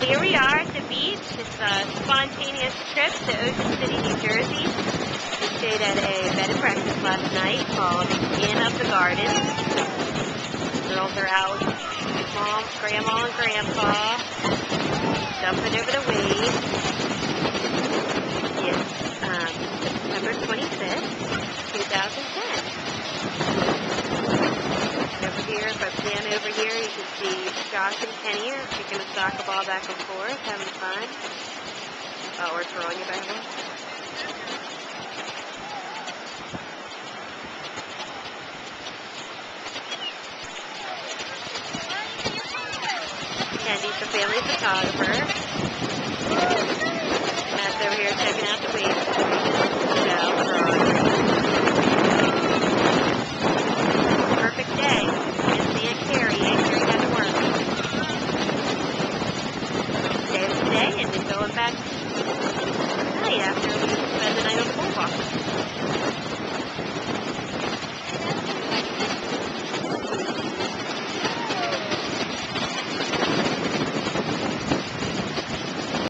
Here we are at the beach. It's a spontaneous trip to Ocean City, New Jersey. We stayed at a bed and breakfast last night called Inn of the Garden. Girls are out with Mom, Grandma, and Grandpa, jumping over the waves. It's September 25th, 2010. Over here, if I pan over here, you can see Josh and Kenny are kicking a soccer ball back and forth, having fun. Or throwing it back and forth. Kenny's the family photographer. Matt's over here checking out the waves. Perfect day. And Aunt Carrie. Aunt Carrie got to work. Day of today, and then going back tonight after we spend the night on the boardwalk.